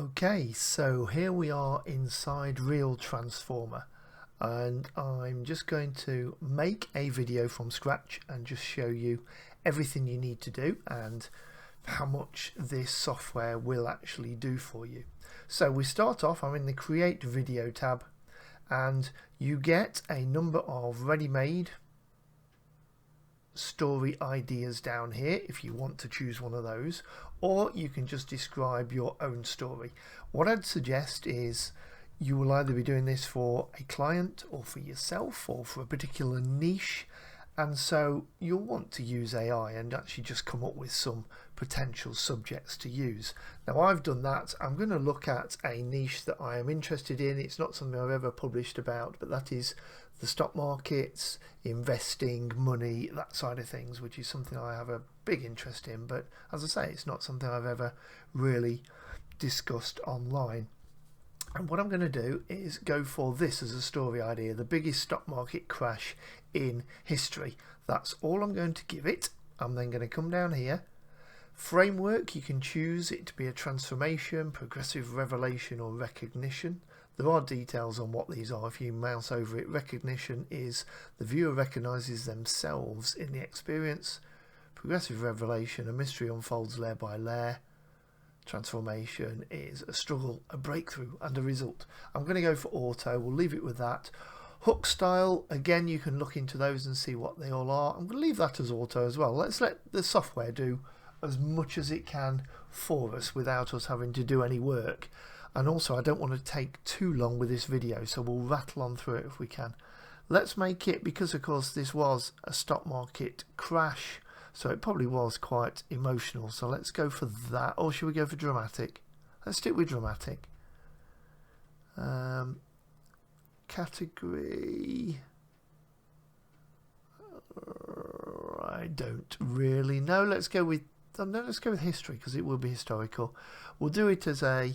Okay, so here we are inside Real Transformer, and I'm just going to make a video from scratch and just show you everything you need to do and how much this software will actually do for you. So we start off, I'm in the Create Video tab, and you get a number of ready-made story ideas down here if you want to choose one of those, or you can just describe your own story. What I'd suggest is you will either be doing this for a client or for yourself or for a particular niche, and so you'll want to use AI and actually just come up with some potential subjects to use. Now I've done that. I'm going to look at a niche that I am interested in. It's not something I've ever published about, but that is the stock markets, investing, money, that side of things, which is something I have a big interest in, but as I say, it's not something I've ever really discussed online. And what I'm going to do is go for this as a story idea, the biggest stock market crash in history. That's all I'm going to give it. I'm then going to come down here. Framework, you can choose it to be a transformation, progressive revelation or recognition. There are details on what these are if you mouse over it. Recognition is the viewer recognises themselves in the experience. Progressive revelation, a mystery unfolds layer by layer. Transformation is a struggle, a breakthrough and a result. I'm going to go for auto, we'll leave it with that. Hook style, again you can look into those and see what they all are. I'm going to leave that as auto as well. Let's let the software do as much as it can for us without us having to do any work. And also I don't want to take too long with this video, so we'll rattle on through it if we can. Let's make it, because of course this was a stock market crash, so it probably was quite emotional, so let's go for that. Or should we go for dramatic? Let's stick with dramatic. Category, I don't really know. Let's go with history, because it will be historical. We'll do it as a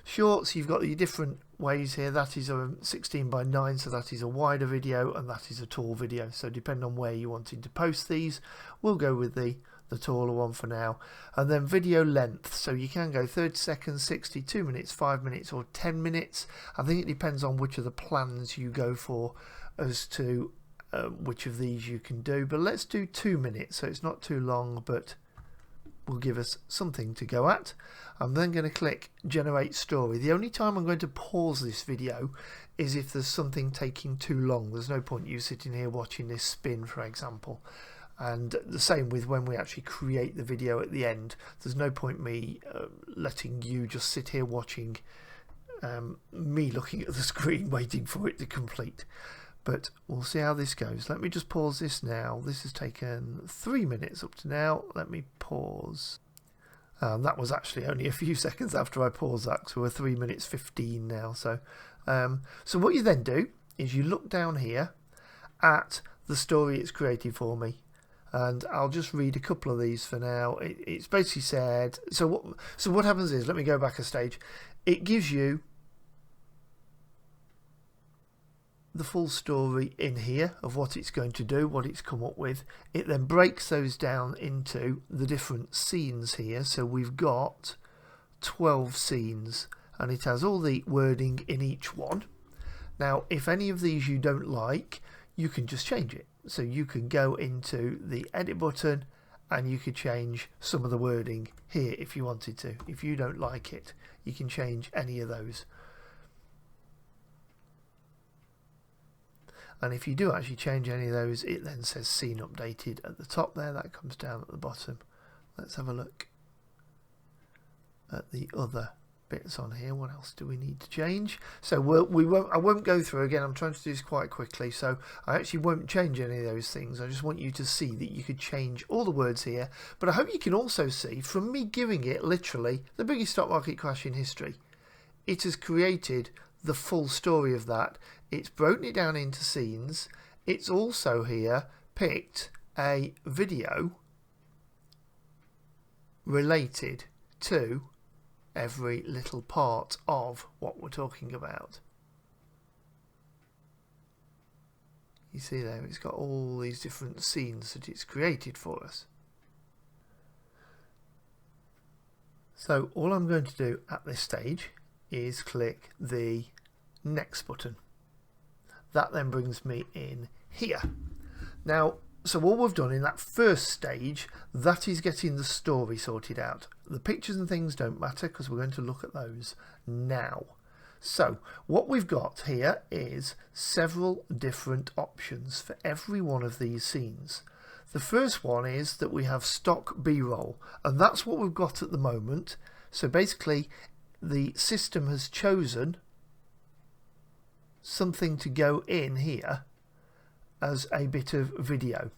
short, so you've got your different ways here. That is a 16:9, so that is a wider video, and that is a tall video. So depending on where you wanted to post these, we'll go with the taller one for now. And then video length, so you can go 30 seconds, 60, 2 minutes, 5 minutes or 10 minutes. I think it depends on which of the plans you go for as to which of these you can do, but let's do 2 minutes, so it's not too long but will give us something to go at. I'm then going to click generate story. The only time I'm going to pause this video is if there's something taking too long. There's no point you sitting here watching this spin, for example. And the same with when we actually create the video at the end. There's no point me letting you just sit here watching me looking at the screen waiting for it to complete. But we'll see how this goes. Let me just pause this now. This has taken 3 minutes up to now. Let me pause. That was actually only a few seconds after I paused that, so we're 3 minutes 15 now. So what you then do is you look down here at the story it's created for me. And I'll just read a couple of these for now. It's basically said, so what happens is, let me go back a stage. It gives you the full story in here of what it's going to do, what it's come up with. It then breaks those down into the different scenes here. So we've got 12 scenes and it has all the wording in each one. Now if any of these you don't like, you can just change it. So you can go into the edit button and you could change some of the wording here if you wanted to. If you don't like it, you can change any of those. And if you do actually change any of those, it then says scene updated at the top there. That comes down at the bottom. Let's have a look at the other bits on here. What else do we need to change? So I won't go through again. I'm trying to do this quite quickly, so I actually won't change any of those things. I just want you to see that you could change all the words here. But I hope you can also see from me giving it literally the biggest stock market crash in history, it has created the full story of that. It's broken it down into scenes. It's also here picked a video related to every little part of what we're talking about. You see there, it's got all these different scenes that it's created for us. So all I'm going to do at this stage is click the next button. That then brings me in here. Now, so all we've done in that first stage, that is getting the story sorted out. The pictures and things don't matter because we're going to look at those now. So what we've got here is several different options for every one of these scenes. The first one is that we have stock B-roll, and that's what we've got at the moment. So basically the system has chosen something to go in here as a bit of video.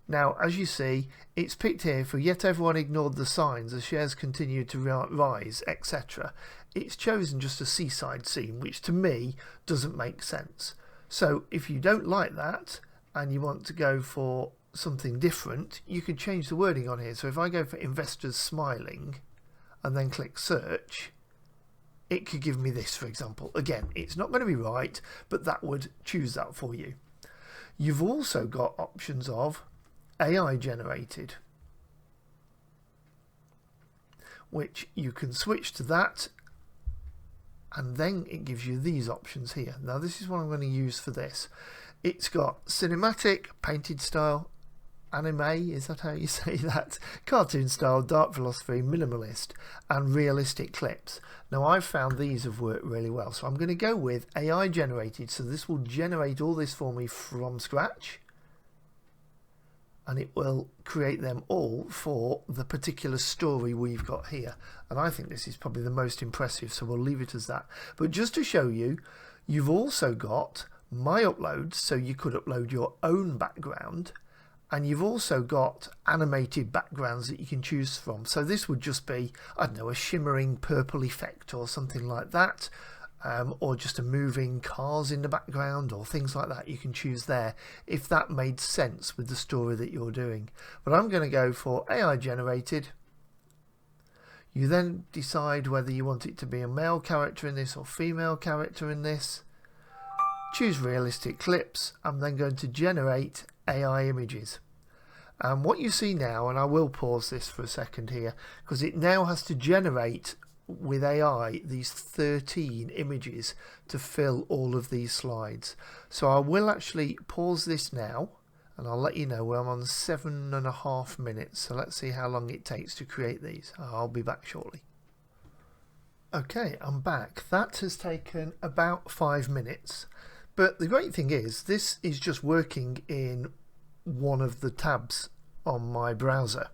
Now, as you see, it's picked here for yet everyone ignored the signs as shares continued to rise, etc. It's chosen just a seaside scene, which to me doesn't make sense. So if you don't like that and you want to go for something different, you could change the wording on here. So if I go for investors smiling and then click search, it could give me this, for example. Again, it's not going to be right, but that would choose that for you. You've also got options of AI generated, which you can switch to that, and then it gives you these options here. Now this is what I'm going to use for this. It's got cinematic, painted style, anime, is that how you say that? Cartoon style, dark philosophy, minimalist, and realistic clips. Now I've found these have worked really well, so I'm going to go with AI generated. So this will generate all this for me from scratch, and it will create them all for the particular story we've got here. And I think this is probably the most impressive, so we'll leave it as that. But just to show you, you've also got my uploads, so you could upload your own background, and you've also got animated backgrounds that you can choose from. So this would just be, I don't know, a shimmering purple effect or something like that, or just a moving cars in the background or things like that. You can choose there if that made sense with the story that you're doing. But I'm going to go for AI generated. You then decide whether you want it to be a male character in this or female character in this. Choose realistic clips. I'm then going to generate AI images. And what you see now, and I will pause this for a second here, because it now has to generate with AI these 13 images to fill all of these slides. So I will actually pause this now, and I'll let you know where I'm on 7.5 minutes. So let's see how long it takes to create these. I'll be back shortly. Okay, I'm back. That has taken about 5 minutes. But the great thing is, this is just working in one of the tabs on my browser.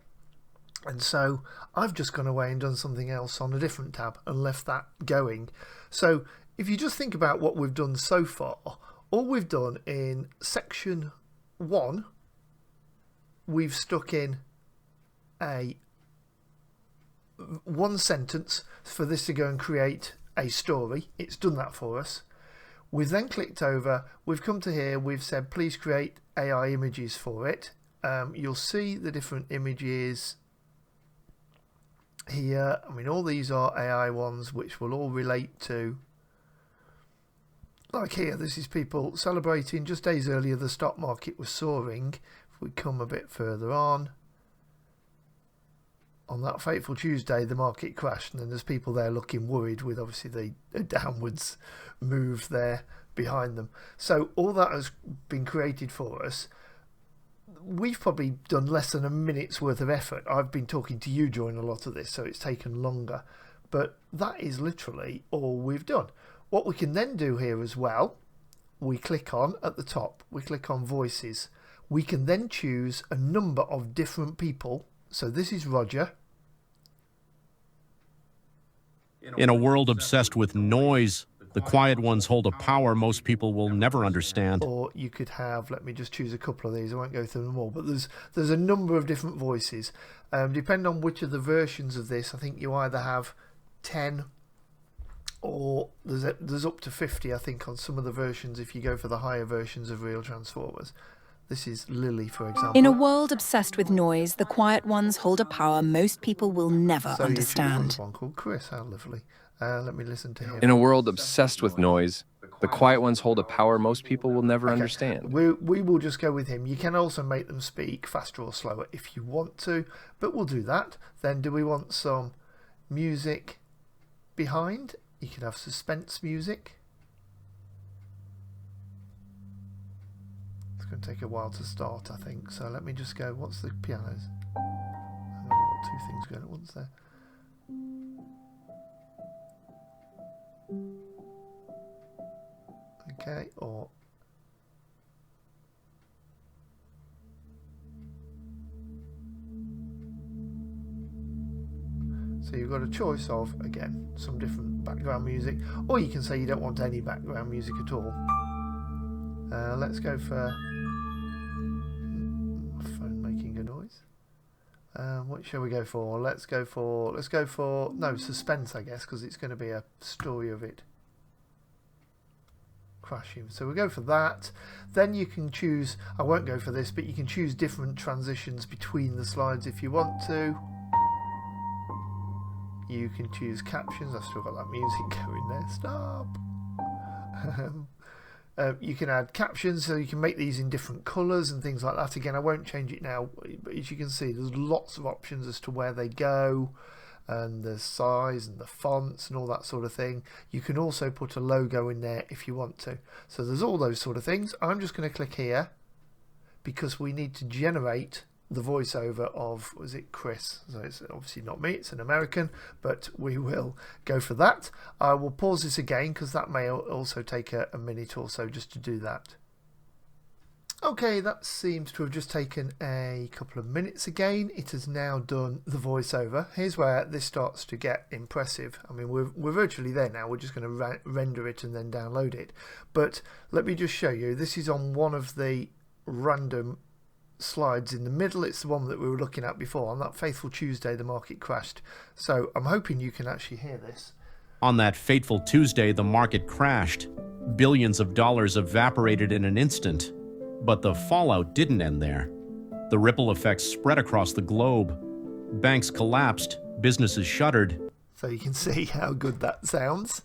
And so I've just gone away and done something else on a different tab and left that going. So if you just think about what we've done so far, all we've done in section 1, we've stuck in one sentence for this to go and create a story. It's done that for us. We've then clicked over, we've come to here, we've said please create AI images for it. You'll see the different images here. I mean, all these are AI ones which will all relate to, like here, this is people celebrating just days earlier the stock market was soaring. If we come a bit further on that fateful Tuesday the market crashed, and then there's people there looking worried with obviously the downwards move there behind them. So all that has been created for us. We've probably done less than a minute's worth of effort. I've been talking to you during a lot of this, so it's taken longer, but that is literally all we've done. What we can then do here as well, we click on at the top, we click on voices. We can then choose a number of different people. So this is Roger. In a world obsessed with noise, the quiet ones hold a power most people will never understand. Or you could have, let me just choose a couple of these, I won't go through them all, but there's a number of different voices. Depending on which of the versions of this, I think you either have 10 or there's up to 50, I think, on some of the versions if you go for the higher versions of Real Transformers. This is Lily, for example. In a world obsessed with noise, the quiet ones hold a power most people will never understand. One called Chris, how lovely. Let me listen to him. In a world obsessed with noise, the quiet ones hold a power most people will never understand. We will just go with him. You can also make them speak faster or slower if you want to, but we'll do that. Then do we want some music behind. You can have suspense music. It's going to take a while to start, I think. So let me just go. What's the pianos? I've got two things going at once there. Okay, or so you've got a choice of, again, some different background music, or you can say you don't want any background music at all. Let's go for my phone making a noise. What shall we go for? Let's go for no, suspense, I guess, because it's going to be a story of it crashing. So we'll go for that. Then you can choose, I won't go for this, but you can choose different transitions between the slides if you want to. You can choose captions. I've still got that music going there. Stop. You can add captions, so you can make these in different colours and things like that. Again, I won't change it now, but as you can see, there's lots of options as to where they go, and the size and the fonts and all that sort of thing. You can also put a logo in there if you want to. So there's all those sort of things. I'm just going to click here because we need to generate the voiceover of, was it Chris? So it's obviously not me, it's an American, but we will go for that. I will pause this again because that may also take a minute or so just to do that. Okay, that seems to have just taken a couple of minutes again. It has now done the voiceover. Here's where this starts to get impressive. I mean, we're virtually there now. We're just going to render it and then download it. But let me just show you. This is on one of the random slides in the middle. It's the one that we were looking at before. On that fateful Tuesday, the market crashed. So I'm hoping you can actually hear this. On that fateful Tuesday, the market crashed. Billions of dollars evaporated in an instant. But the fallout didn't end there. The ripple effects spread across the globe. Banks collapsed, businesses shuttered. So you can see how good that sounds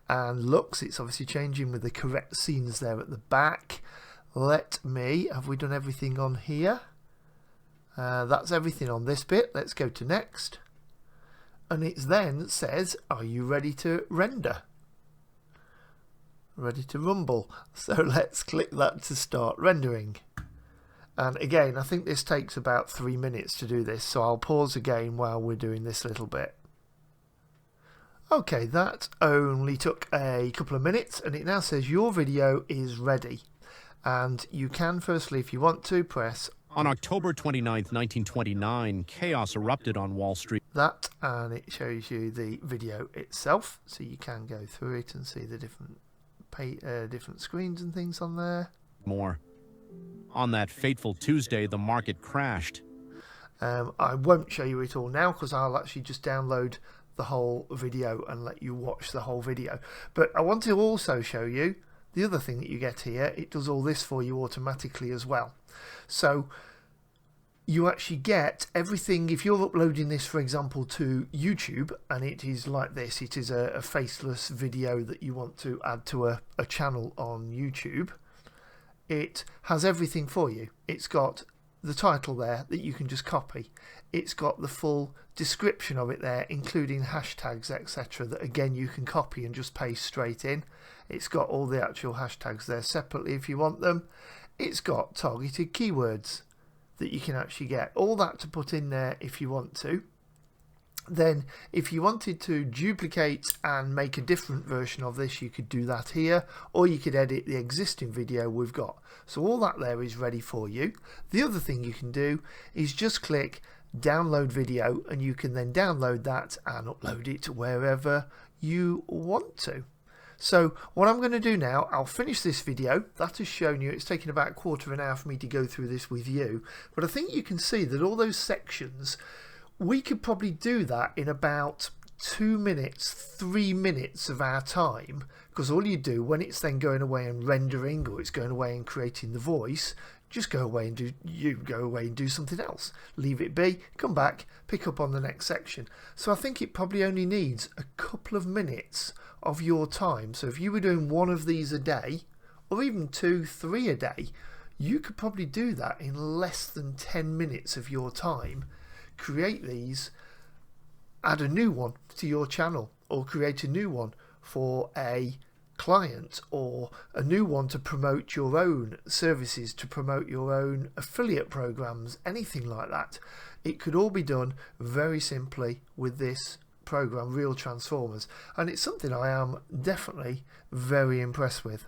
and looks. It's obviously changing with the correct scenes there at the back. Have we done everything on here? That's everything on this bit. Let's go to next. And it then says, are you ready to render? Ready to rumble. So let's click that to start rendering. And again, I think this takes about 3 minutes to do this, so I'll pause again while we're doing this little bit. Okay, that only took a couple of minutes, and it now says your video is ready. And you can, firstly, if you want to, press on October 29th, 1929, chaos erupted on Wall Street. That, and it shows you the video itself, so you can go through it and see the different screens and things on there. More. On that fateful Tuesday, the market crashed. I won't show you it all now because I'll actually just download the whole video and let you watch the whole video. But I want to also show you the other thing that you get here. It does all this for you automatically as well. So you actually get everything. If you're uploading this, for example, to YouTube, and it is like this, it is a faceless video that you want to add to a channel on YouTube, it has everything for you. It's got the title there that you can just copy. It's got the full description of it there, including hashtags, etc., that again you can copy and just paste straight in. It's got all the actual hashtags there separately if you want them. It's got targeted keywords that you can actually get all that to put in there if you want to. Then if you wanted to duplicate and make a different version of this, you could do that here, or you could edit the existing video we've got. So all that there is ready for you. The other thing you can do is just click download video, and you can then download that and upload it wherever you want to. So what I'm going to do now, I'll finish this video. That has shown you, it's taken about a quarter of an hour for me to go through this with you. But I think you can see that all those sections, we could probably do that in about 2 minutes, 3 minutes of our time. Because all you do when it's then going away and rendering, or it's going away and creating the voice, just go away and do something else. Leave it be, come back, pick up on the next section. So I think it probably only needs a couple of minutes of your time. So if you were doing one of these a day, or even 2, 3 a day, you could probably do that in less than 10 minutes of your time. Create these add a new one to your channel, or create a new one for a client, or a new one to promote your own services, to promote your own affiliate programs, anything like that. It could all be done very simply with this program, Real Transformers, and it's something I am definitely very impressed with.